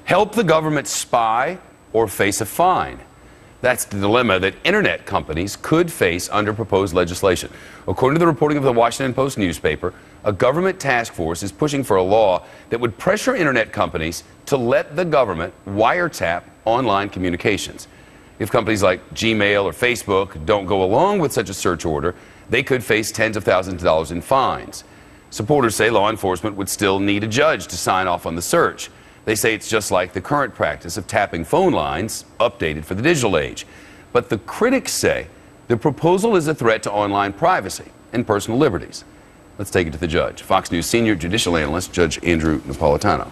Help the government spy or face a fine? That's the dilemma that internet companies could face under proposed legislation. According to the reporting of the Washington Post newspaper, a government task force is pushing for a law that would pressure internet companies to let the government wiretap online communications. If companies like Gmail or Facebook don't go along with such a search order, they could face tens of thousands of dollars in fines. Supporters say law enforcement would still need a judge to sign off on the search. They say it's just like the current practice of tapping phone lines, updated for the digital age. But the critics say the proposal is a threat to online privacy and personal liberties. Let's take it to the judge. Fox News senior judicial analyst, Judge Andrew Napolitano.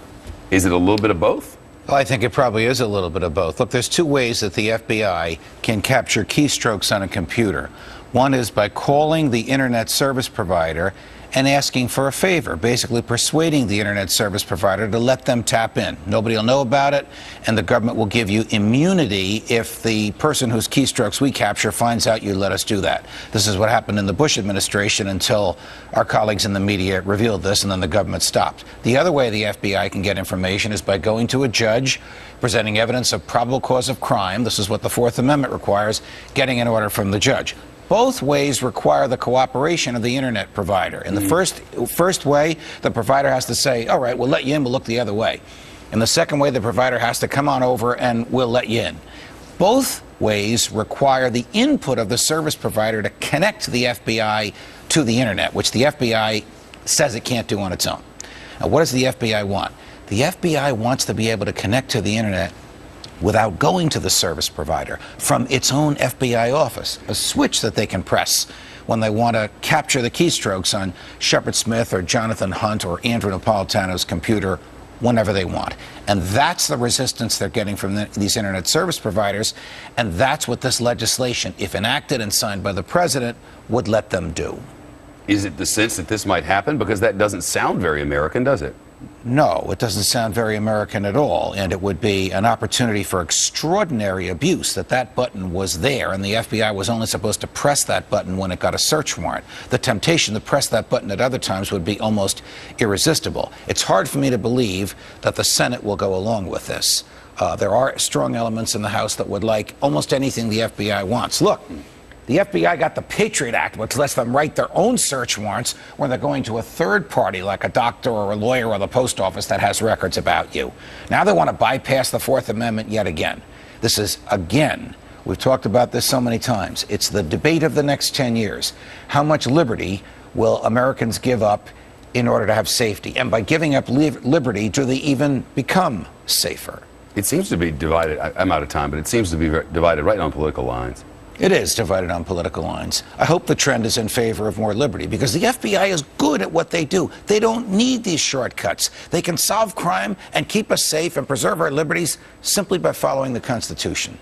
Is it a little bit of both? Well, I think it probably is a little bit of both. Look, there's two ways that the FBI can capture keystrokes on a computer. One is by calling the internet service provider and asking for a favor, basically persuading the internet service provider to let them tap in. Nobody will know about it, and the government will give you immunity if the person whose keystrokes we capture finds out you let us do that. This is what happened in the Bush administration until our colleagues in the media revealed this, and then the government stopped. The other way the FBI can get information is by going to a judge, presenting evidence of probable cause of crime. This is what the Fourth Amendment requires, getting an order from the judge. Both ways require the cooperation of the internet provider. In the first way, the provider has to say, all right, we'll let you in, we'll look the other way. In the second way, the provider has to come on over and we'll let you in. Both ways require the input of the service provider to connect the FBI to the internet, which the FBI says it can't do on its own. Now, what does the FBI want? The FBI wants to be able to connect to the internet without going to the service provider from its own FBI office, a switch that they can press when they want to capture the keystrokes on Shepard Smith or Jonathan Hunt or Andrew Napolitano's computer whenever they want. And that's the resistance they're getting from these internet service providers, and that's what this legislation, if enacted and signed by the president, would let them do. Is it the sense that this might happen? Because that doesn't sound very American, does it? No, it doesn't sound very American at all, and it would be an opportunity for extraordinary abuse that button was there, and the FBI was only supposed to press that button when it got a search warrant. The temptation to press that button at other times would be almost irresistible. It's hard for me to believe that the Senate will go along with this. There are strong elements in the House that would like almost anything the FBI wants. Look, the FBI got the Patriot Act, which lets them write their own search warrants when they're going to a third party, like a doctor or a lawyer or the post office that has records about you. Now they want to bypass the Fourth Amendment yet again. This is, again, we've talked about this so many times. It's the debate of the next 10 years. How much liberty will Americans give up in order to have safety? And by giving up liberty, do they even become safer? It seems to be divided. I'm out of time, but it seems to be divided right on political lines. It is divided on political lines. I hope the trend is in favor of more liberty, because the FBI is good at what they do. They don't need these shortcuts. They can solve crime and keep us safe and preserve our liberties simply by following the Constitution.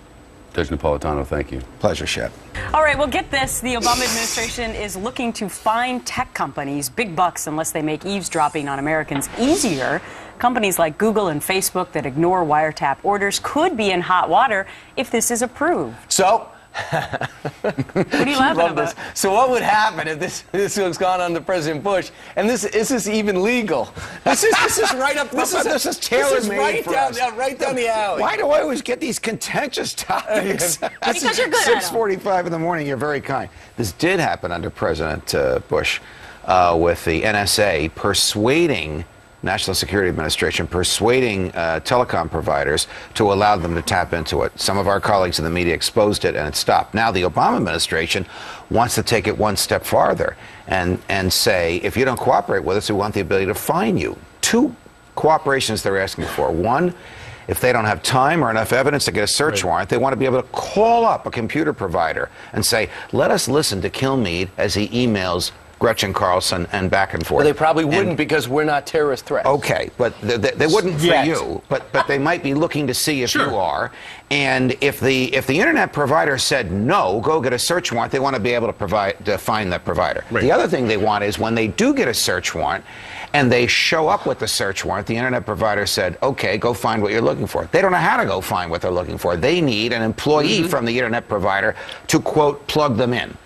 Judge Napolitano, thank you. Pleasure, Shep. All right, well, get this. The Obama administration is looking to fine tech companies big bucks unless they make eavesdropping on Americans easier. Companies like Google and Facebook that ignore wiretap orders could be in hot water if this is approved. So, what are you laughing about? This. So what would happen if this was gone under President Bush? And this is even legal. This is right up. This is tailor-made for us. Right down the alley. Why do I always get these contentious topics? Because you're good at 6:45 in the morning. You're very kind. This did happen under President Bush with the NSA persuading National Security Administration, persuading telecom providers to allow them to tap into it. Some of our colleagues in the media exposed it, and it stopped. Now the Obama administration wants to take it one step farther and say, if you don't cooperate with us, we want the ability to fine you. Two cooperations they're asking for. One, if they don't have time or enough evidence to get a search warrant, they want to be able to call up a computer provider and say, let us listen to Kilmeade as he emails Gretchen Carlson and back and forth. Well, they probably wouldn't, because we're not terrorist threats. Okay, but they wouldn't for you. But they might be looking to see if you are. And if the internet provider said no, go get a search warrant, they want to be able to find that provider. Right. The other thing they want is when they do get a search warrant and they show up with the search warrant, the internet provider said, okay, go find what you're looking for. They don't know how to go find what they're looking for. They need an employee from the internet provider to, quote, plug them in.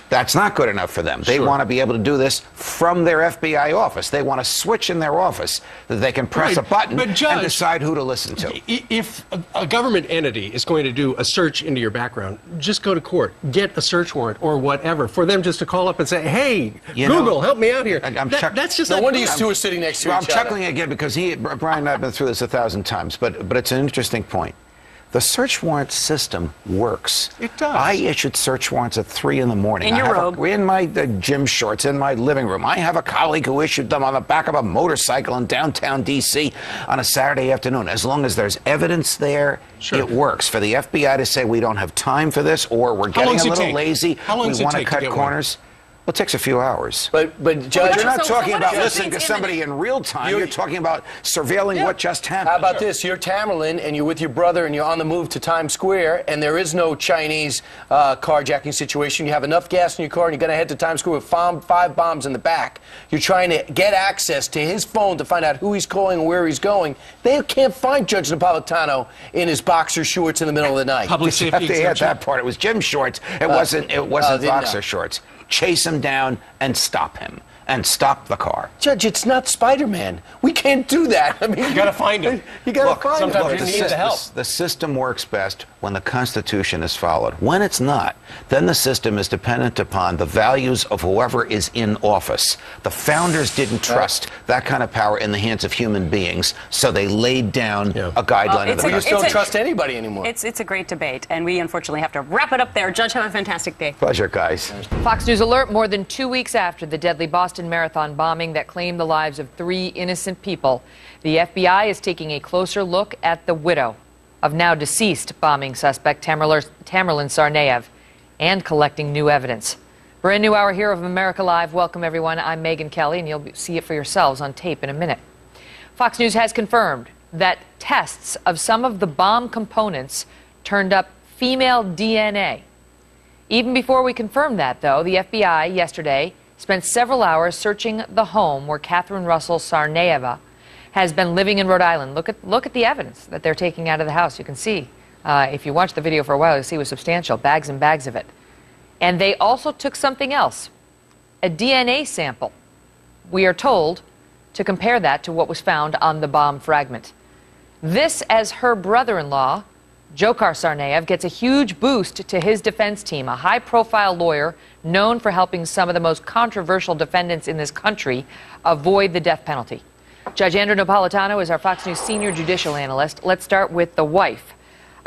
That's not good enough for them. They want to be able to do this from their FBI office. They want a switch in their office that they can press a button and decide who to listen to. If a government entity is going to do a search into your background, just go to court, get a search warrant or whatever, for them just to call up and say, hey, Google, help me out here. That's just no wonder these two are sitting next to each other. I'm chuckling again because Brian and I have been through this 1,000 times, but it's an interesting point. The search warrant system works. It does. I issued search warrants at 3 in the morning. In your robe. In my gym shorts, in my living room. I have a colleague who issued them on the back of a motorcycle in downtown D.C. on a Saturday afternoon. As long as there's evidence there, it works. For the FBI to say we don't have time for this, or we're getting a little lazy, we want to cut corners. Well, it takes a few hours. But Judge, you're not talking about Judge, listening to somebody in real time. You're talking about surveilling what just happened. How about this? You're Tamerlan, and you're with your brother, and you're on the move to Times Square, and there is no Chinese carjacking situation. You have enough gas in your car, and you're going to head to Times Square with 5 bombs in the back. You're trying to get access to his phone to find out who he's calling and where he's going. They can't find Judge Napolitano in his boxer shorts in the middle of the night. Public safety They had that part. It was gym shorts. It wasn't boxer know. shorts. Chase him down and stop him. And stop the car. Judge, it's not Spider-Man. We can't do that. I mean, You got to find him. You got to find him. Sometimes you need the help. The system works best when the Constitution is followed. When it's not, then the system is dependent upon the values of whoever is in office. The founders didn't trust that kind of power in the hands of human beings, so they laid down a guideline of the We just don't trust anybody anymore. It's a great debate, and we unfortunately have to wrap it up there. Judge, have a fantastic day. Pleasure, guys. Fox News alert: more than 2 weeks after the deadly Boston Marathon bombing that claimed the lives of 3 innocent people, the FBI is taking a closer look at the widow of now deceased bombing suspect Tamerlan Tsarnaev and collecting new evidence. Brand new hour here of America Live. Welcome, everyone. I'm Megyn Kelly, and you'll see it for yourselves on tape in a minute. Fox News has confirmed that tests of some of the bomb components turned up female DNA. Even before we confirmed that, though, the FBI yesterday spent several hours searching the home where Catherine Russell Tsarnaeva has been living in Rhode Island. Look at the evidence that they're taking out of the house. You can see, if you watch the video for a while, you'll see it was substantial, bags and bags of it. And they also took something else, a DNA sample, we are told, to compare that to what was found on the bomb fragment. This, as her brother-in-law, Dzhokhar Tsarnaev, gets a huge boost to his defense team, a high-profile lawyer known for helping some of the most controversial defendants in this country avoid the death penalty. Judge Andrew Napolitano is our Fox News senior judicial analyst. Let's start with the wife.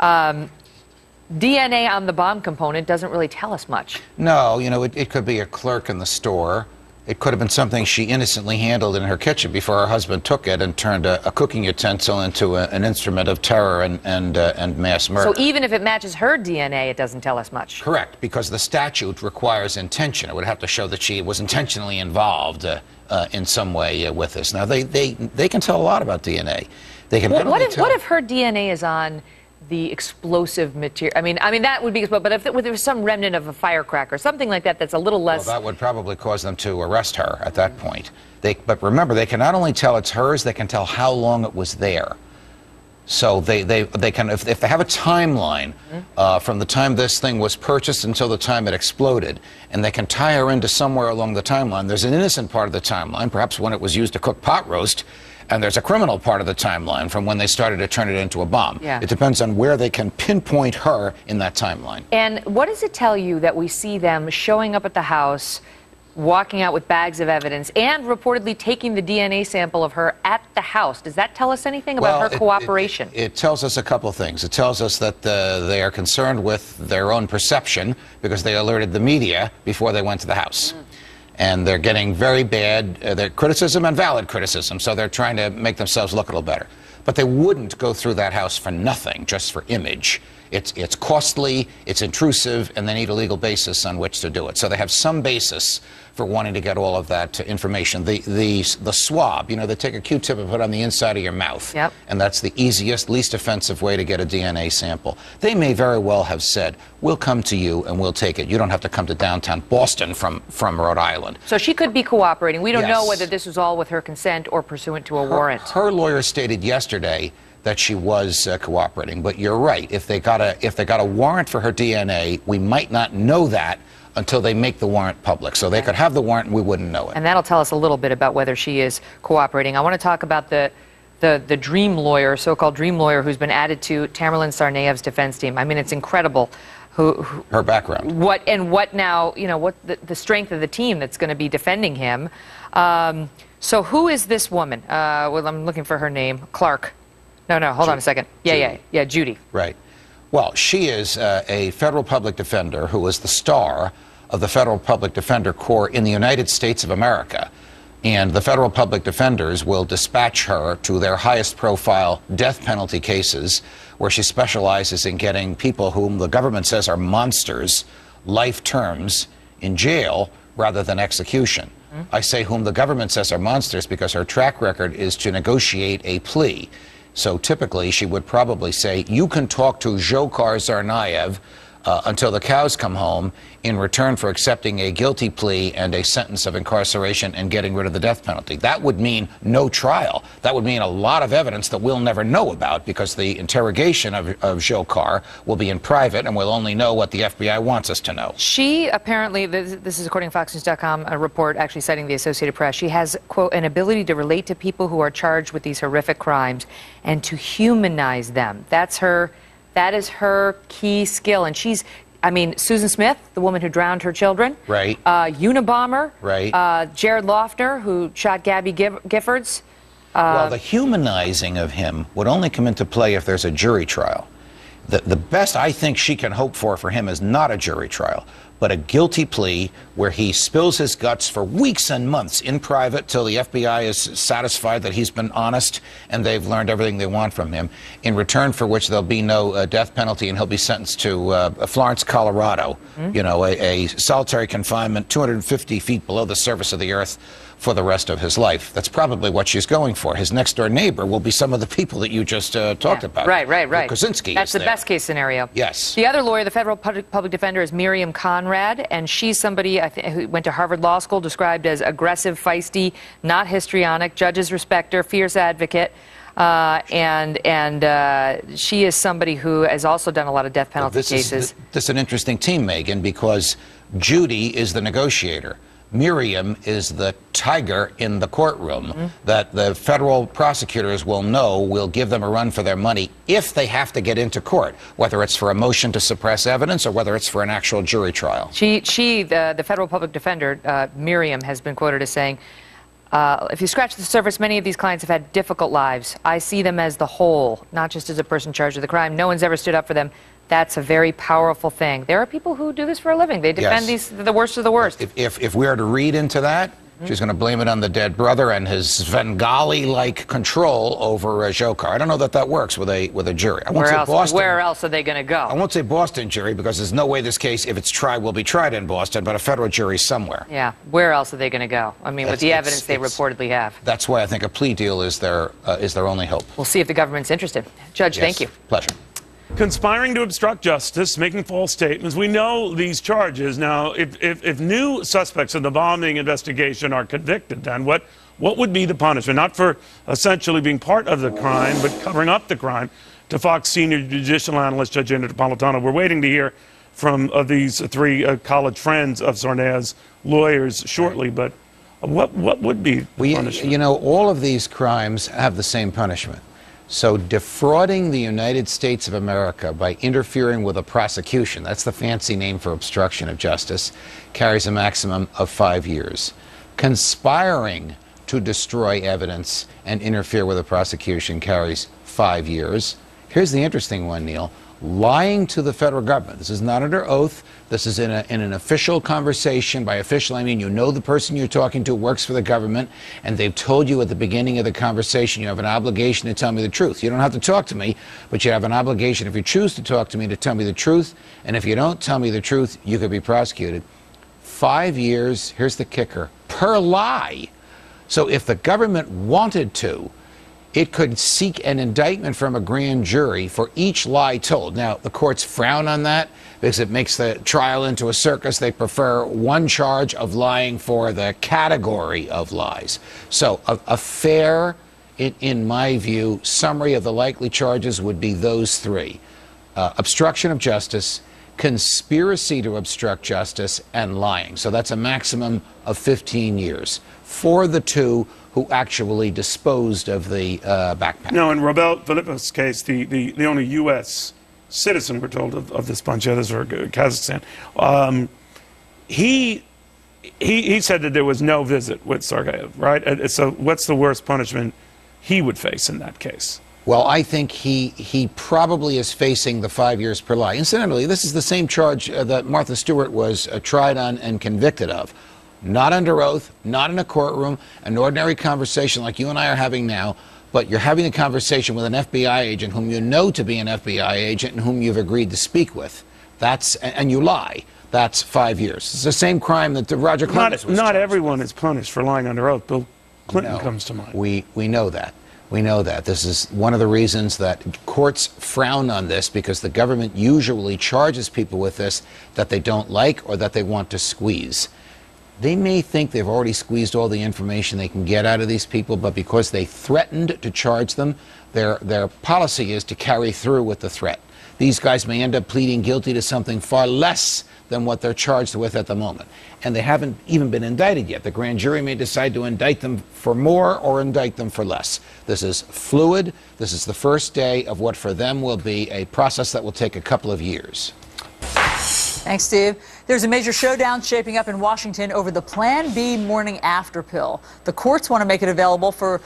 DNA on the bomb component doesn't really tell us much. No, it could be a clerk in the store. It could have been something she innocently handled in her kitchen before her husband took it and turned a cooking utensil into an instrument of terror and mass murder. So even if it matches her DNA, it doesn't tell us much. Correct, because the statute requires intention. It would have to show that she was intentionally involved in some way with this. Now, they can tell a lot about DNA. They can. What if her DNA is on the explosive material? I mean that would be, but if there was some remnant of a firecracker, something like that, that's a little less. Well, that would probably cause them to arrest her at that point. But remember, they can not only tell it's hers, they can tell how long it was there. So they can, if they have a timeline from the time this thing was purchased until the time it exploded, and they can tie her into somewhere along the timeline. There's an innocent part of the timeline, perhaps when it was used to cook pot roast, and there's a criminal part of the timeline from when they started to turn it into a bomb. Yeah. It depends on where they can pinpoint her in that timeline. And what does it tell you that we see them showing up at the house, walking out with bags of evidence, and reportedly taking the DNA sample of her at the house? Does that tell us anything about her cooperation? It tells us a couple of things. It tells us that they are concerned with their own perception because they alerted the media before they went to the house. And they're getting very bad criticism and valid criticism, so they're trying to make themselves look a little better. But they wouldn't go through that house for nothing, just for image. It's costly, it's intrusive, and they need a legal basis on which to do it. So they have some basis for wanting to get all of that information. The swab, they take a Q-tip and put it on the inside of your mouth. Yep. And that's the easiest, least offensive way to get a DNA sample. They may very well have said, we'll come to you and we'll take it. You don't have to come to downtown Boston from Rhode Island. So she could be cooperating. We don't know Yes. whether this was all with her consent or pursuant to a warrant. Her lawyer stated yesterday that she was cooperating, but you're right. If they got a warrant for her DNA, we might not know that until they make the warrant public. So they could have the warrant and we wouldn't know it. And that'll tell us a little bit about whether she is cooperating. I want to talk about the dream lawyer, so-called dream lawyer, who's been added to Tamerlan Tsarnaev's defense team. I mean, it's incredible. Her background. What now, what the strength of the team that's going to be defending him. So who is this woman? Well, I'm looking for her name. Clark. No, hold on a second. Yeah, Judy. Right. Well, she is a federal public defender who is the star of the Federal Public Defender Corps in the United States of America. And the federal public defenders will dispatch her to their highest profile death penalty cases, where she specializes in getting people whom the government says are monsters life terms in jail rather than execution. I say whom the government says are monsters because her track record is to negotiate a plea. So typically she would probably say, you can talk to Dzhokhar Tsarnaev until the cows come home in return for accepting a guilty plea and a sentence of incarceration and getting rid of the death penalty. That would mean no trial. That would mean a lot of evidence that we'll never know about because the interrogation of Dzhokhar will be in private and we'll only know what the FBI wants us to know. She apparently, this is according to FoxNews.com, a report actually citing the Associated Press, she has, quote, an ability to relate to people who are charged with these horrific crimes and to humanize them. That is her key skill. And she's, Susan Smith, the woman who drowned her children. Right. Unabomber. Right. Jared Loughner, who shot Gabby Giffords. Well, the humanizing of him would only come into play if there's a jury trial. The best I think she can hope for him is not a jury trial, but a guilty plea where he spills his guts for weeks and months in private till the FBI is satisfied that he's been honest and they've learned everything they want from him, in return for which there'll be no death penalty and he'll be sentenced to Florence, Colorado, a solitary confinement 250 feet below the surface of the earth for the rest of his life. That's probably what she's going for. His next door neighbor will be some of the people that you just talked about. Right. Kaczynski That's the best case scenario. Yes. The other lawyer, the federal public defender, is Miriam Conrad, and she's somebody who went to Harvard Law School, described as aggressive, feisty, not histrionic, judges respect her, fierce advocate. She is somebody who has also done a lot of death penalty cases. This is an interesting team, Megan, because Judy is the negotiator. Miriam is the tiger in the courtroom that the federal prosecutors will know will give them a run for their money if they have to get into court, whether it's for a motion to suppress evidence or whether it's for an actual jury trial. The federal public defender, Miriam, has been quoted as saying, if you scratch the surface, many of these clients have had difficult lives. I see them as the whole, not just as a person charged with a crime. No one's ever stood up for them. That's a very powerful thing. There are people who do this for a living. They defend the worst of the worst. If we are to read into that, she's going to blame it on the dead brother and his Svengali-like control over Dzhokhar. I don't know that works with a jury. I won't say Boston. Where else are they going to go? I won't say Boston jury because there's no way this case, if it's tried, will be tried in Boston, but a federal jury somewhere. Yeah. Where else are they going to go? With the evidence they reportedly have. That's why I think a plea deal is their only hope. We'll see if the government's interested. Judge, thank you. Pleasure. Conspiring to obstruct justice, making false statements. We know these charges. Now, if new suspects in the bombing investigation are convicted, then what would be the punishment? Not for essentially being part of the crime, but covering up the crime. To Fox senior judicial analyst Judge Napolitano, we're waiting to hear from these three college friends of Tsarnaev's lawyers shortly. But what would be the punishment? All of these crimes have the same punishment. So defrauding the United States of America by interfering with a prosecution, that's the fancy name for obstruction of justice, carries a maximum of 5 years. Conspiring to destroy evidence and interfere with a prosecution carries 5 years. Here's the interesting one, Neil. Lying to the federal government. This is not under oath. This is in an official conversation. By official, I mean the person you're talking to works for the government, and they've told you at the beginning of the conversation you have an obligation to tell me the truth. You don't have to talk to me, but you have an obligation, if you choose to talk to me, to tell me the truth. And if you don't tell me the truth, you could be prosecuted. 5 years, here's the kicker, per lie. So if the government wanted to, it could seek an indictment from a grand jury for each lie told. Now, the courts frown on that because it makes the trial into a circus. They prefer one charge of lying for the category of lies. So a fair, in my view, summary of the likely charges would be those three. Obstruction of justice, conspiracy to obstruct justice, and lying. So that's a maximum of 15 years for the two who actually disposed of the backpack. No, in Robert Philippov's case, the only U.S. citizen, we're told, of this bunch, others are Kazakhstan, he said that there was no visit with Sergeyev, right? So what's the worst punishment he would face in that case? Well, I think he probably is facing the 5 years per lie. Incidentally, this is the same charge that Martha Stewart was tried on and convicted of. Not under oath, not in a courtroom, an ordinary conversation like you and I are having now, but you're having a conversation with an FBI agent whom you know to be an FBI agent and whom you've agreed to speak with. And you lie. That's 5 years. It's the same crime that Roger Clemens was Not charged everyone with. is punished for lying under oath. Bill Clinton comes to mind. We know that. We know that. This is one of the reasons that courts frown on this, because the government usually charges people with this that they don't like or that they want to squeeze. They may think they've already squeezed all the information they can get out of these people, but because they threatened to charge them, their policy is to carry through with the threat. These guys may end up pleading guilty to something far less than what they're charged with at the moment. And they haven't even been indicted yet. The grand jury may decide to indict them for more or indict them for less. This is fluid. This is the first day of what for them will be a process that will take a couple of years. Thanks, Steve. There's a major showdown shaping up in Washington over the Plan B morning after pill. The courts want to make it available for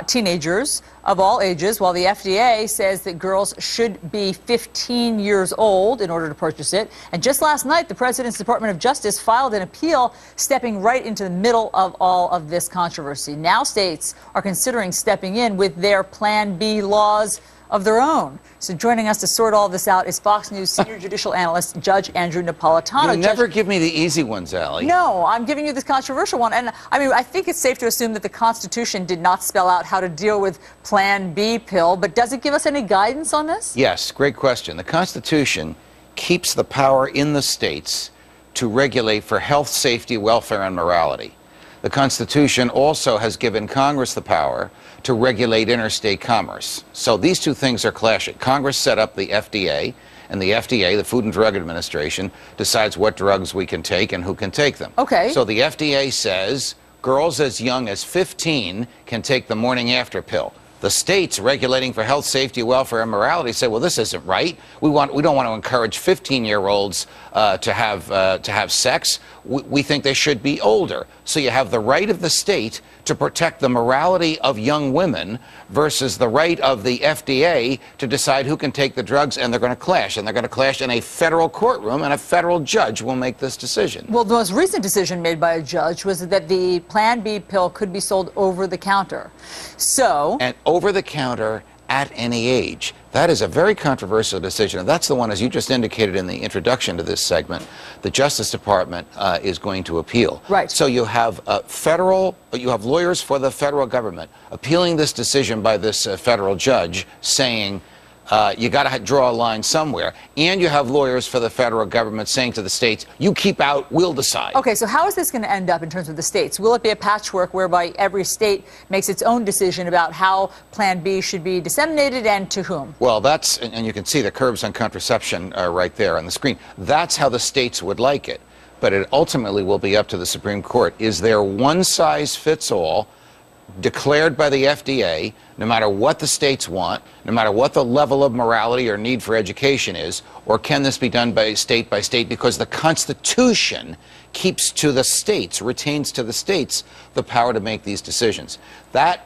teenagers of all ages, while the FDA says that girls should be 15 years old in order to purchase it. And just last night, the President's Department of Justice filed an appeal, stepping right into the middle of all of this controversy. Now states are considering stepping in with their Plan B laws of their own. So joining us to sort all this out is Fox News senior judicial analyst Judge Andrew Napolitano. You never give me the easy ones, Allie. No, I'm giving you this controversial one. And I mean, I think it's safe to assume that the Constitution did not spell out how to deal with Plan B pill, but does it give us any guidance on this? Yes, great question. The Constitution keeps the power in the states to regulate for health, safety, welfare, and morality. The Constitution also has given Congress the power to regulate interstate commerce. So these two things are clashing. Congress set up the FDA, and the FDA, the Food and Drug Administration, decides what drugs we can take and who can take them. Okay. So the FDA says girls as young as 15 can take the morning after pill. The states regulating for health, safety, welfare, and morality say, well, this isn't right. We don't want to encourage 15-year-olds to have sex. We think they should be older. So you have the right of the state to protect the morality of young women versus the right of the FDA to decide who can take the drugs, and they're going to clash. And they're going to clash in a federal courtroom, and a federal judge will make this decision. Well, the most recent decision made by a judge was that the Plan B pill could be sold over the counter. So... And over the counter at any age. That is a very controversial decision, and that's the one, as you just indicated in the introduction to this segment, the Justice Department is going to appeal. Right. So you have you have lawyers for the federal government appealing this decision by this federal judge, saying you got to draw a line somewhere, and you have lawyers for the federal government saying to the states, you keep out, we'll decide. Okay, so how is this going to end up in terms of the states? Will it be a patchwork whereby every state makes its own decision about how Plan B should be disseminated and to whom? Well, that's, and you can see the curbs on contraception right there on the screen. That's how the states would like it. But it ultimately will be up to the Supreme Court. Is there one size fits all declared by the FDA, no matter what the states want, no matter what the level of morality or need for education is, or can this be done by state because the Constitution keeps to the states, retains to the states the power to make these decisions. That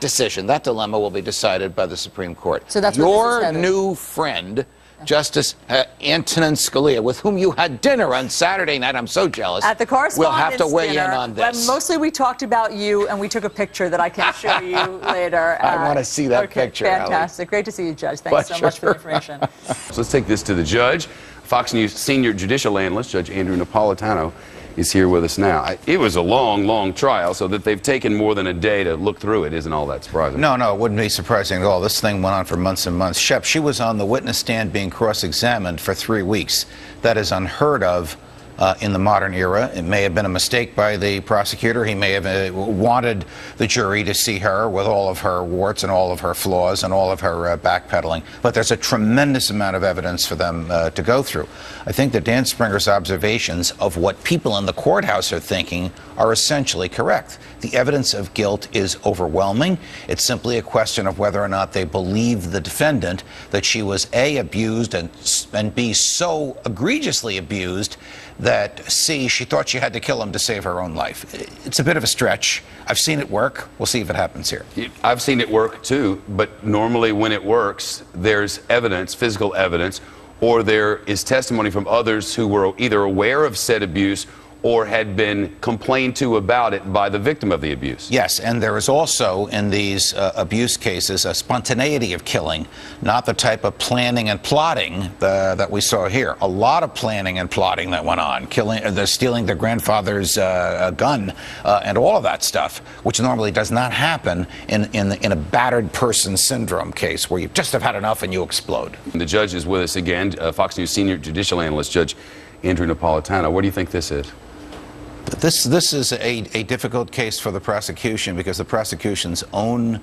decision, that dilemma will be decided by the Supreme Court. So that's your new friend, Justice Antonin Scalia, with whom you had dinner on Saturday night. I'm so jealous. At the Correspondents' We'll have to weigh dinner, in on this. Mostly we talked about you, and we took a picture that I can show you later. I want to see that picture, Fantastic. Allie. Great to see you, Judge. Thanks so much for the information. So let's take this to the judge. Fox News senior judicial analyst, Judge Andrew Napolitano, is here with us now. It was a long, long trial, so that they've taken more than a day to look through it isn't all that surprising. No, it wouldn't be surprising at all. This thing went on for months and months. Shep, she was on the witness stand being cross-examined for 3 weeks. That is unheard of in the modern era. It may have been a mistake by the prosecutor. He may have wanted the jury to see her with all of her warts and all of her flaws and all of her backpedaling. But there's a tremendous amount of evidence for them to go through. I think that Dan Springer's observations of what people in the courthouse are thinking are essentially correct. The evidence of guilt is overwhelming. It's simply a question of whether or not they believe the defendant that she was A, abused, and B, so egregiously abused that C, she thought she had to kill him to save her own life. It's a bit of a stretch. I've seen it work. We'll see if it happens here. I've seen it work too, but normally when it works, there's evidence, physical evidence, or there is testimony from others who were either aware of said abuse or had been complained to about it by the victim of the abuse. Yes, and there is also, in these abuse cases, a spontaneity of killing, not the type of planning and plotting that we saw here. A lot of planning and plotting that went on, stealing their grandfather's gun, and all of that stuff, which normally does not happen in a battered person syndrome case where you just have had enough and you explode. The judge is with us again, Fox News senior judicial analyst, Judge Andrew Napolitano. What do you think this is? This is a difficult case for the prosecution because the prosecution's own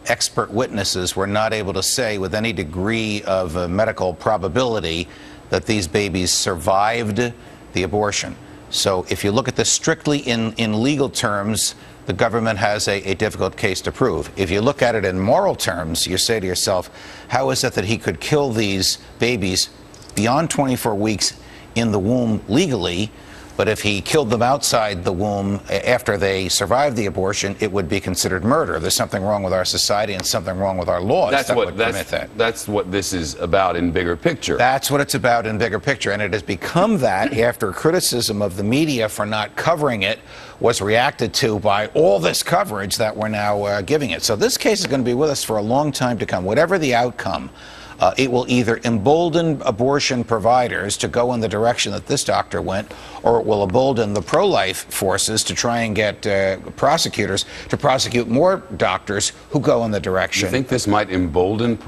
expert witnesses were not able to say with any degree of medical probability that these babies survived the abortion. So if you look at this strictly in legal terms, the government has a difficult case to prove. If you look at it in moral terms, you say to yourself, how is it that he could kill these babies beyond 24 weeks in the womb legally, but if he killed them outside the womb after they survived the abortion, it would be considered murder? There's something wrong with our society and something wrong with our laws that would permit that. That's what this is about in bigger picture. That's what it's about in bigger picture, and it has become that after criticism of the media for not covering it was reacted to by all this coverage that we're now giving it. So this case is going to be with us for a long time to come. Whatever the outcome, it will either embolden abortion providers to go in the direction that this doctor went, or it will embolden the pro-life forces to try and get prosecutors to prosecute more doctors who go in the direction. You think this might embolden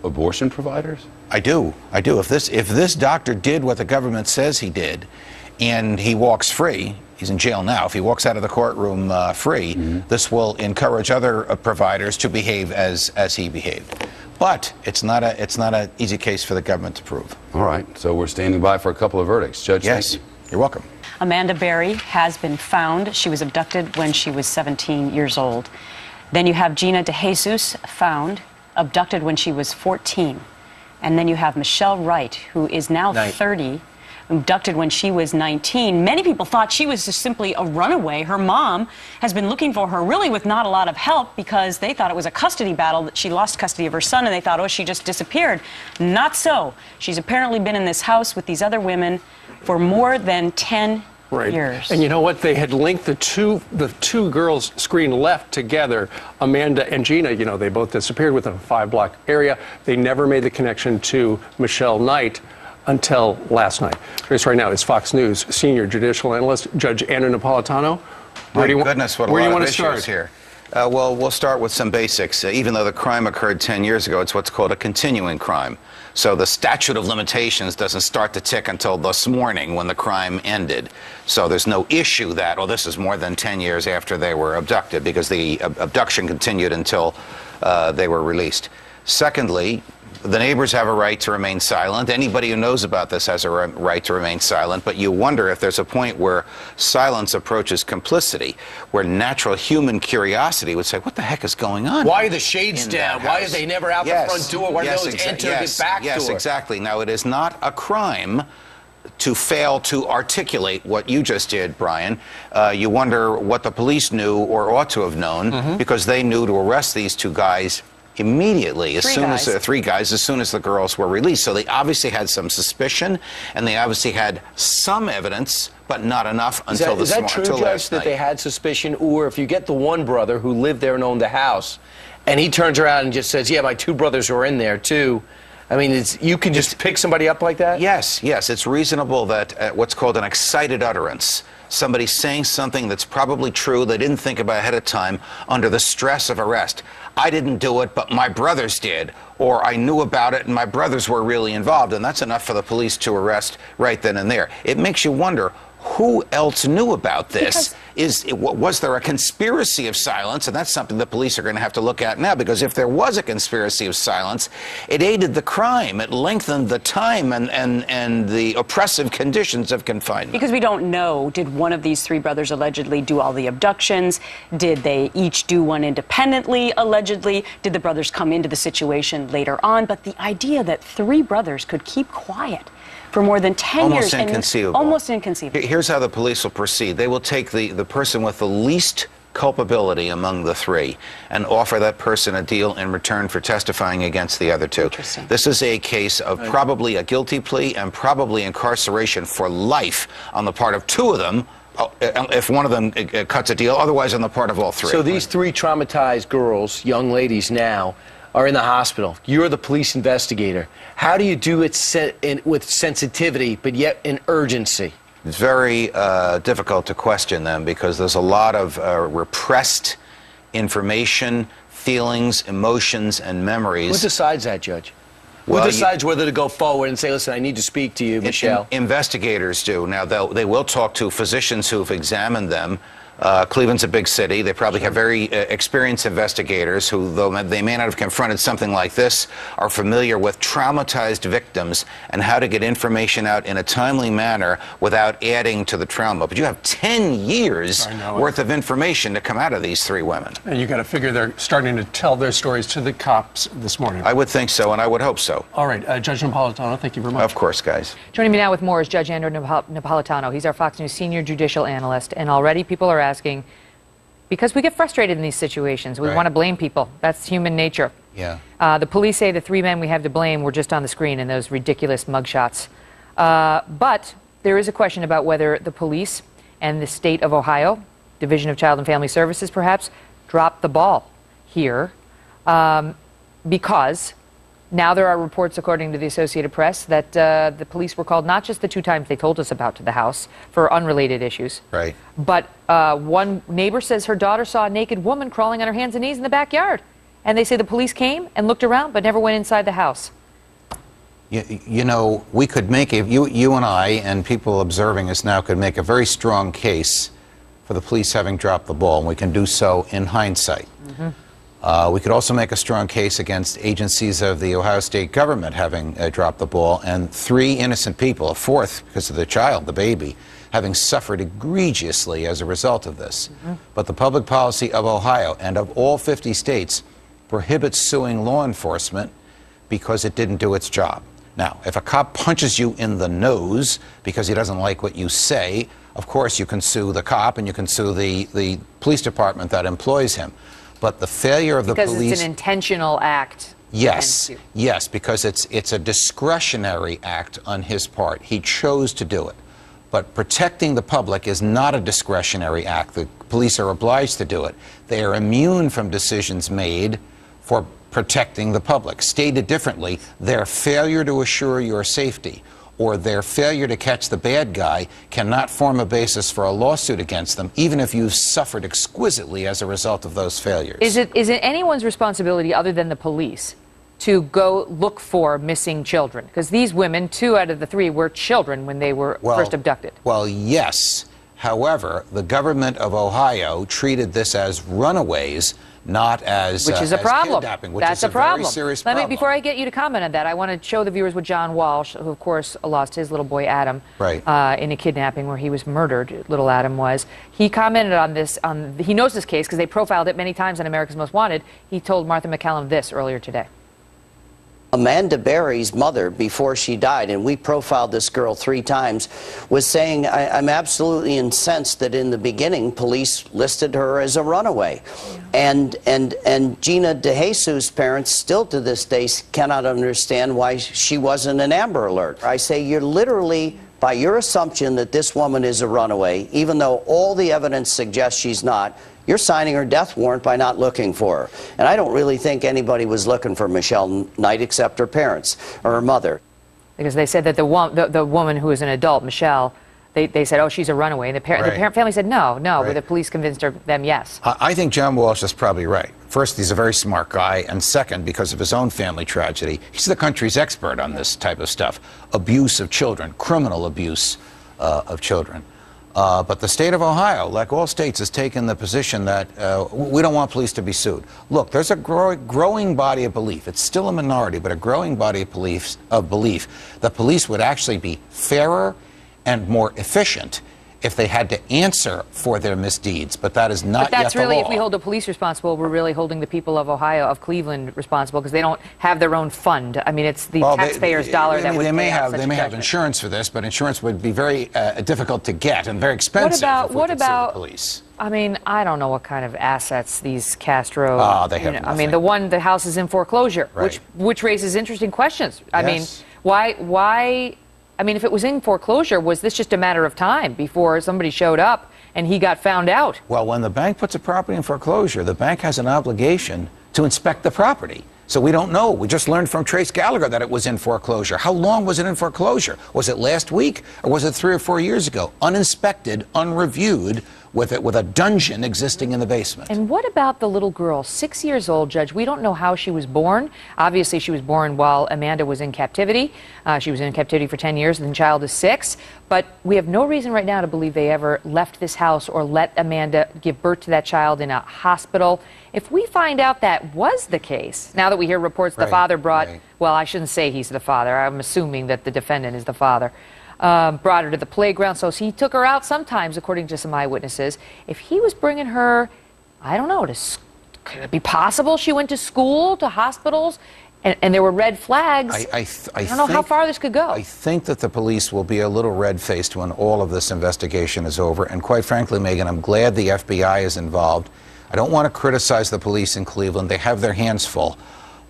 abortion providers? I do. If this doctor did what the government says he did, and he walks free, he's in jail now. If he walks out of the courtroom free, this will encourage other providers to behave as he behaved. But it's not an easy case for the government to prove. All right, so we're standing by for a couple of verdicts. Judge, yes, thank you. You're welcome. Amanda Berry has been found. She was abducted when she was 17 years old. Then you have Gina DeJesus found, abducted when she was 14. And then you have Michelle Wright, who is now 30, abducted when she was 19. Many people thought she was just simply a runaway. Her mom has been looking for her really with not a lot of help because they thought it was a custody battle, that she lost custody of her son, and they thought, oh, she just disappeared. Not so. She's apparently been in this house with these other women for more than 10 years. And you know what? They had linked the two girls screen left together, Amanda and Gina. You know, they both disappeared within a 5-block area. They never made the connection to Michelle Knight until last night. This right now is Fox News senior judicial analyst, Judge Andrew Napolitano. Where do you want to start here? Well, we'll start with some basics. Even though the crime occurred 10 years ago, it's what's called a continuing crime. So the statute of limitations doesn't start to tick until this morning when the crime ended. So there's no issue that, this is more than 10 years after they were abducted, because the abduction continued until they were released. Secondly, the neighbors have a right to remain silent. Anybody who knows about this has a right to remain silent, but you wonder if there's a point where silence approaches complicity, where natural human curiosity would say, what the heck is going on? Why are the shades down? Why are they never out the front door? Why are those enter the back door? Yes, exactly. Now, it is not a crime to fail to articulate what you just did, Brian. You wonder what the police knew or ought to have known, because they knew to arrest these two guys immediately, as soon as the girls were released. So they obviously had some suspicion, and they obviously had some evidence, but not enough until this morning. Is that true, Judge, that they had suspicion? Or if you get the one brother who lived there and owned the house, and he turns around and just says, yeah, my two brothers were in there too, I mean, you can just pick somebody up like that? Yes. It's reasonable that what's called an excited utterance, somebody saying something that's probably true, they didn't think about ahead of time, under the stress of arrest. I didn't do it, but my brothers did. Or I knew about it and my brothers were really involved. And that's enough for the police to arrest right then and there. It makes you wonder, who else knew about this? Was there a conspiracy of silence? And that's something the police are going to have to look at now, because if there was a conspiracy of silence, it aided the crime. It lengthened the time and the oppressive conditions of confinement. Because we don't know, did one of these three brothers allegedly do all the abductions? Did they each do one independently, allegedly? Did the brothers come into the situation later on? But the idea that three brothers could keep quiet for more than 10 years. Almost inconceivable. Here's how the police will proceed. They will take the person with the least culpability among the three and offer that person a deal in return for testifying against the other two. Interesting. This is a case of probably a guilty plea and probably incarceration for life on the part of two of them, if one of them cuts a deal, otherwise on the part of all three. So these three traumatized girls, young ladies now, are in the hospital. You're the police investigator. How do you do it with sensitivity, but yet in urgency? It's very difficult to question them, because there's a lot of repressed information, feelings, emotions, and memories. Who decides that, Judge? Well, Who decides whether to go forward and say, listen, I need to speak to you, Michelle? Investigators do. Now, they will talk to physicians who've examined them. Cleveland's a big city. They probably have very experienced investigators who, though they may not have confronted something like this, are familiar with traumatized victims and how to get information out in a timely manner without adding to the trauma. But you have 10 years worth of information to come out of these three women. And you got to figure they're starting to tell their stories to the cops this morning. I would think so, and I would hope so. All right, Judge Napolitano, thank you very much. Of course, guys. Joining me now with more is Judge Andrew Napolitano. He's our Fox News senior judicial analyst, and already people are asking, because we get frustrated in these situations, we want to blame people. That's human nature. Yeah. The police say the three men we have to blame were just on the screen in those ridiculous mugshots. But there is a question about whether the police and the state of Ohio, Division of Child and Family Services perhaps, dropped the ball here, because now there are reports, according to the Associated Press, that the police were called not just the two times they told us about to the house for unrelated issues, right? But one neighbor says her daughter saw a naked woman crawling on her hands and knees in the backyard. And they say the police came and looked around but never went inside the house. You know, we could make you and I and people observing us now could make a very strong case for the police having dropped the ball, and we can do so in hindsight. Mm-hmm. We could also make a strong case against agencies of the Ohio state government having dropped the ball, and three innocent people, a fourth because of the child, the baby, having suffered egregiously as a result of this. Mm-hmm. But the public policy of Ohio and of all 50 states prohibits suing law enforcement because it didn't do its job. Now, if a cop punches you in the nose because he doesn't like what you say, of course you can sue the cop and you can sue the police department that employs him. But the failure of the police... Because it's an intentional act. Yes, yes, because it's a discretionary act on his part. He chose to do it. But protecting the public is not a discretionary act. The police are obliged to do it. They are immune from decisions made for protecting the public. Stated differently, their failure to assure your safety or their failure to catch the bad guy cannot form a basis for a lawsuit against them, even if you've suffered exquisitely as a result of those failures. Is it anyone's responsibility other than the police to go look for missing children? Because these women, 2 out of the 3, were children when they were first abducted. Well, yes. However, the government of Ohio treated this as runaways, not as which is a problem. Kidnapping, which That's is a problem. Very serious problem. Before I get you to comment on that, I want to show the viewers what John Walsh, who of course lost his little boy Adam in a kidnapping where he was murdered. Little Adam was. He commented on this. He knows this case because they profiled it many times on America's Most Wanted. He told Martha McCallum this earlier today. Amanda Berry's mother, before she died, and we profiled this girl 3 times, was saying, I'm absolutely incensed that in the beginning police listed her as a runaway. And Gina DeJesus' parents still to this day cannot understand why she wasn't an Amber Alert. I say you're literally, by your assumption that this woman is a runaway, even though all the evidence suggests she's not, you're signing her death warrant by not looking for her. And I don't really think anybody was looking for Michelle Knight except her parents or her mother. Because they said that the woman who was an adult, Michelle, they said, oh, she's a runaway. And the parent family said, no, but the police convinced them, yes. I think John Walsh is probably right. First, he's a very smart guy. And second, because of his own family tragedy, he's the country's expert on this type of stuff. Abuse of children, criminal abuse of children. But the state of Ohio, like all states, has taken the position that we don't want police to be sued. Look, there's a growing body of belief. It's still a minority, but a growing body of belief that police would actually be fairer and more efficient if they had to answer for their misdeeds, but that is not yet the law. But that's really, if we hold the police responsible, we're really holding the people of Ohio, of Cleveland, responsible, because they don't have their own fund. I mean, it's the taxpayers' dollar that would pay out such a They may have judgment. insurance for this, but insurance would be very difficult to get and very expensive. What about the police? I mean, I don't know what kind of assets these Castro. They have I mean, the house is in foreclosure, Right. which raises interesting questions. I mean, Yes. why? I mean, if it was in foreclosure, was this just a matter of time before somebody showed up and he got found out? Well, when the bank puts a property in foreclosure, the bank has an obligation to inspect the property. So we don't know. We just learned from Trace Gallagher that it was in foreclosure. How long was it in foreclosure? Was it last week or was it 3 or 4 years ago? Uninspected, unreviewed, with a dungeon existing in the basement. And what about the little girl, 6 years old, Judge? We don't know how she was born. Obviously, she was born while Amanda was in captivity. She was in captivity for 10 years, and the child is 6. But we have no reason right now to believe they ever left this house or let Amanda give birth to that child in a hospital. If we find out that was the case, now that we hear reports the father brought, well, I shouldn't say he's the father. I'm assuming that the defendant is the father. Brought her to the playground, so he took her out sometimes, according to some eyewitnesses. If he was bringing her, I don't know, could it be possible she went to school, to hospitals, and there were red flags? I don't know how far this could go. I think that the police will be a little red-faced when all of this investigation is over. And quite frankly, Megan, I'm glad the FBI is involved. I don't want to criticize the police in Cleveland. They have their hands full.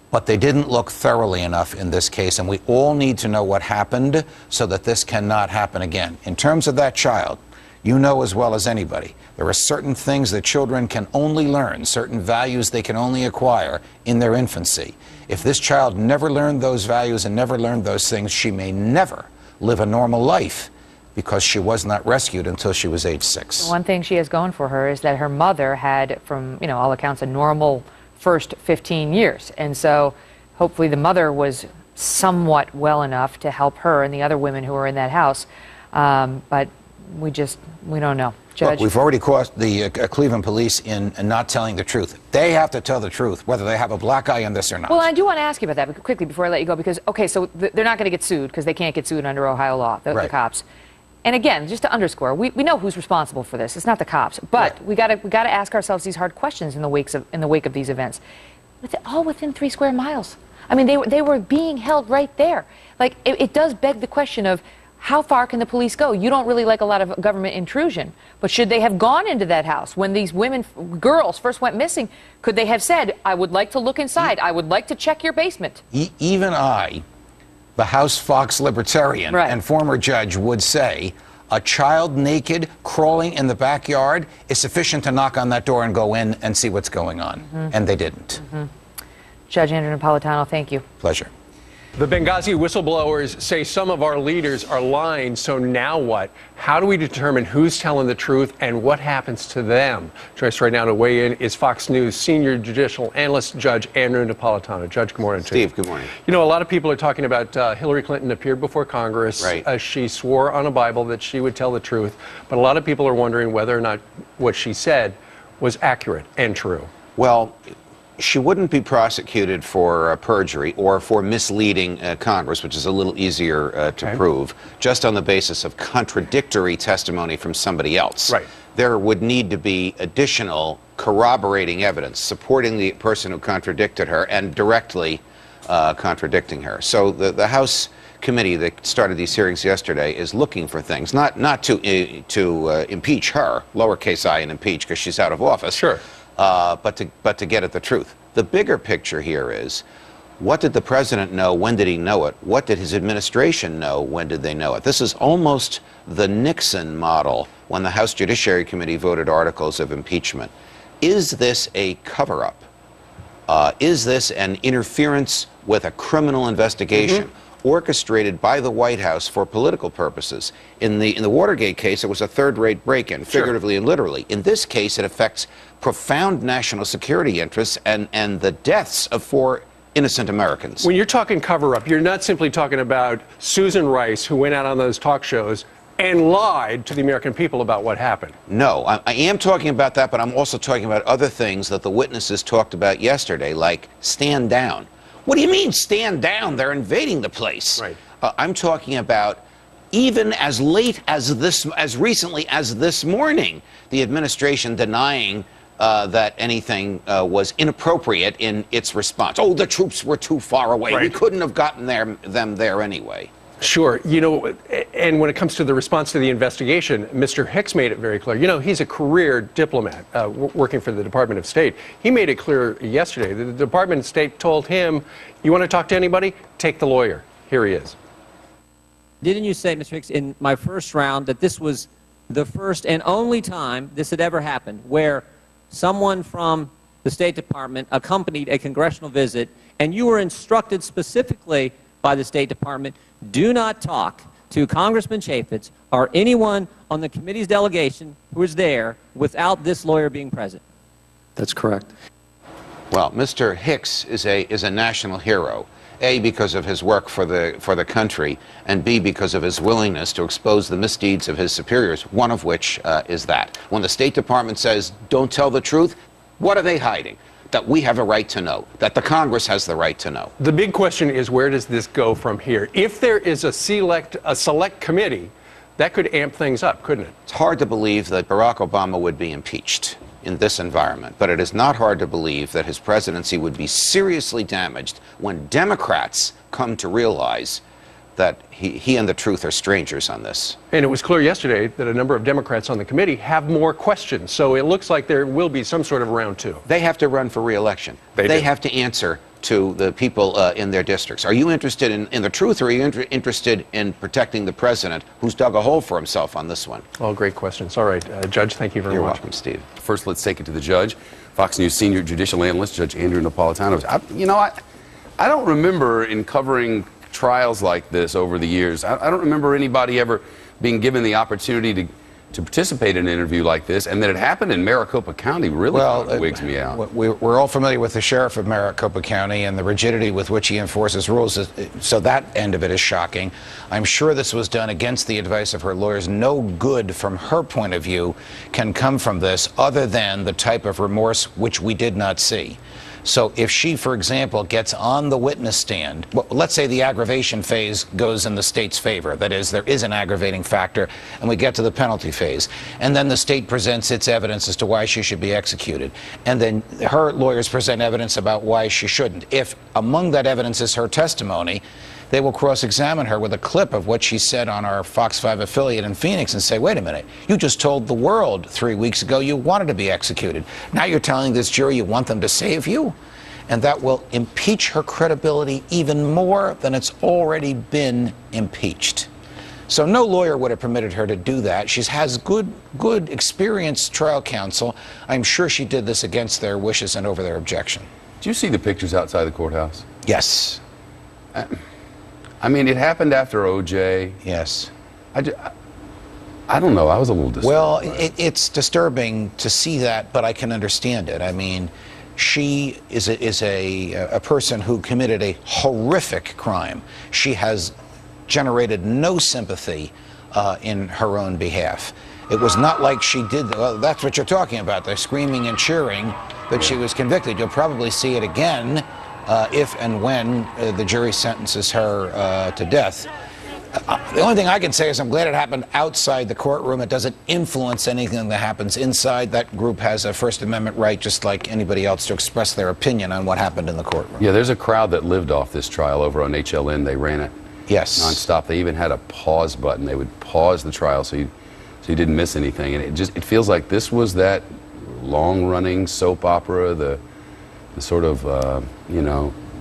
But they didn't look thoroughly enough in this case, and we all need to know what happened so that this cannot happen again. In terms of that child, you know as well as anybody, there are certain things that children can only learn, certain values they can only acquire in their infancy. If this child never learned those values and never learned those things, she may never live a normal life because she was not rescued until she was age 6. One thing she has going for her is that her mother had, from all accounts, a normal first 15 years. And so hopefully the mother was somewhat well enough to help her and the other women who were in that house. But we don't know. Judge? Look, we've already caught the Cleveland police in not telling the truth. They have to tell the truth, whether they have a black eye on this or not. Well, I do want to ask you about that quickly before I let you go, because, okay, so they're not going to get sued because they can't get sued under Ohio law, the cops. And again, just to underscore, we know who's responsible for this. It's not the cops, but we got to ask ourselves these hard questions in the wake of these events. All within 3 square miles. I mean, they were being held right there. Like, it does beg the question of how far can the police go? You don't really like a lot of government intrusion, but should they have gone into that house when these girls first went missing? Could they have said, "I would like to look inside. I would like to check your basement"? Even I, the House Fox libertarian and former judge, would say a child naked crawling in the backyard is sufficient to knock on that door and go in and see what's going on. And they didn't. Judge Andrew Napolitano, thank you. Pleasure. The Benghazi whistleblowers say some of our leaders are lying, so now what? How do we determine who's telling the truth and what happens to them? Joining us right now to weigh in is Fox News senior judicial analyst Judge Andrew Napolitano. Judge, good morning to you. Steve, good morning. You know, a lot of people are talking about Hillary Clinton appeared before Congress. She swore on a Bible that she would tell the truth, but a lot of people are wondering whether or not what she said was accurate and true. Well, she wouldn't be prosecuted for perjury or for misleading Congress, which is a little easier to prove, just on the basis of contradictory testimony from somebody else. There would need to be additional corroborating evidence supporting the person who contradicted her and directly contradicting her. So the House committee that started these hearings yesterday is looking for things, not to impeach her, lowercase I, and impeach because she's out of office. But to get at the truth. The bigger picture here is, what did the president know? When did he know it? What did his administration know? When did they know it? This is almost the Nixon model when the House Judiciary Committee voted articles of impeachment. Is this a cover-up? Is this an interference with a criminal investigation orchestrated by the White House for political purposes? In the Watergate case, it was a third-rate break-in, figuratively and literally. In this case, it affects profound national security interests and the deaths of 4 innocent Americans. When you're talking cover-up, you're not simply talking about Susan Rice, who went out on those talk shows and lied to the American people about what happened. No, I am talking about that, but I'm also talking about other things that the witnesses talked about yesterday, like stand down. What do you mean stand down? They're invading the place. Right. I'm talking about even as late as as recently as this morning, the administration denying that anything was inappropriate in its response. Oh, the troops were too far away. Right. We couldn't have gotten them there anyway. Sure. You know, and when it comes to the response to the investigation, Mr. Hicks made it very clear. You know, he's a career diplomat working for the Department of State. He made it clear yesterday that the Department of State told him, you want to talk to anybody? Take the lawyer. Here he is. Didn't you say, Mr. Hicks, in my first round that this was the first and only time this had ever happened where someone from the State Department accompanied a congressional visit and you were instructed specifically by the State Department, do not talk to Congressman Chaffetz or anyone on the committee's delegation who is there without this lawyer being present? That's correct. Well, Mr. Hicks is a national hero. A, because of his work for the country, and B, because of his willingness to expose the misdeeds of his superiors, one of which is that. When the State Department says, don't tell the truth, what are they hiding? That we have a right to know, that the Congress has the right to know. The big question is, where does this go from here? If there is a select committee, that could amp things up, couldn't it? It's hard to believe that Barack Obama would be impeached in this environment, but it is not hard to believe that his presidency would be seriously damaged when Democrats come to realize that he and the truth are strangers on this. And it was clear yesterday that a number of Democrats on the committee have more questions, so it looks like there will be some sort of round two. They have to run for re-election. They have to answer to the people in their districts. Are you interested in the truth, or are you interested in protecting the president who's dug a hole for himself on this one? All great questions. All right, Judge, thank you very You're much. welcome, Steve. First, let's take it to the judge. Fox News senior judicial analyst, Judge Andrew Napolitano. I don't remember in covering trials like this over the years, I don't remember anybody ever being given the opportunity to participate in an interview like this, and that it happened in Maricopa County really wigs me out. We're all familiar with the sheriff of Maricopa County and the rigidity with which he enforces rules, so that end of it is shocking. I'm sure this was done against the advice of her lawyers. No good from her point of view can come from this other than the type of remorse which we did not see. So if she, for example, gets on the witness stand, well, let's say the aggravation phase goes in the state's favor. That is, there is an aggravating factor, and we get to the penalty phase. And then the state presents its evidence as to why she should be executed. And then her lawyers present evidence about why she shouldn't. If among that evidence is her testimony, they will cross-examine her with a clip of what she said on our Fox 5 affiliate in Phoenix and say, wait a minute, you just told the world 3 weeks ago you wanted to be executed. Now you're telling this jury you want them to save you? And that will impeach her credibility even more than it's already been impeached. So no lawyer would have permitted her to do that. She has good experienced trial counsel. I'm sure she did this against their wishes and over their objection. Did you see the pictures outside the courthouse? Yes. I mean, it happened after OJ. Yes. I don't know. I was a little disturbed. Well, it's disturbing to see that, but I can understand it. I mean, she is a person who committed a horrific crime. She has generated no sympathy in her own behalf. It was not like she did, well, that's what you're talking about, the screaming and cheering that she was convicted. You'll probably see it again if and when the jury sentences her to death. The only thing I can say is I'm glad it happened outside the courtroom. It doesn't influence anything that happens inside. That group has a First Amendment right, just like anybody else, to express their opinion on what happened in the courtroom. Yeah, there's a crowd that lived off this trial over on HLN. They ran it nonstop. They even had a pause button. They would pause the trial so you didn't miss anything. And it feels like this was that long-running soap opera, the sort of,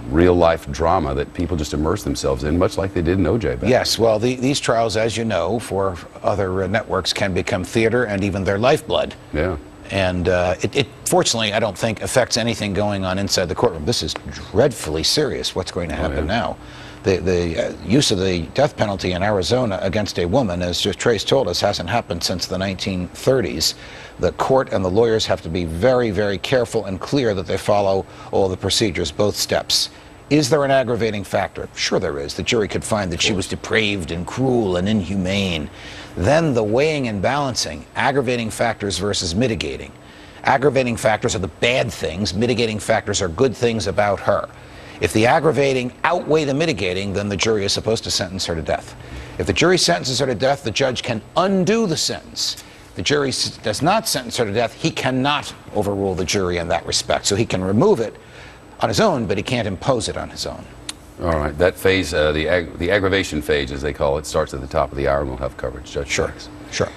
real-life drama that people just immerse themselves in, much like they did in OJ back. Yes, well, these trials, as you know, for other networks can become theater and even their lifeblood. Yeah. And it fortunately, I don't think, affects anything going on inside the courtroom. This is dreadfully serious, what's going to happen now. The use of the death penalty in Arizona against a woman, as Trace told us, hasn't happened since the 1930s. The court and the lawyers have to be very, very careful and clear that they follow all the procedures, both steps. Is there an aggravating factor? Sure there is. The jury could find that she was depraved and cruel and inhumane. Then the weighing and balancing, aggravating factors versus mitigating. Aggravating factors are the bad things. Mitigating factors are good things about her. If the aggravating outweigh the mitigating, then the jury is supposed to sentence her to death. If the jury sentences her to death, the judge can undo the sentence. If the jury does not sentence her to death, he cannot overrule the jury in that respect. So he can remove it on his own, but he can't impose it on his own. All right, that phase, the aggravation phase, as they call it, starts at the top of the hour, and we'll have coverage. Judge, Sure, thanks. sure.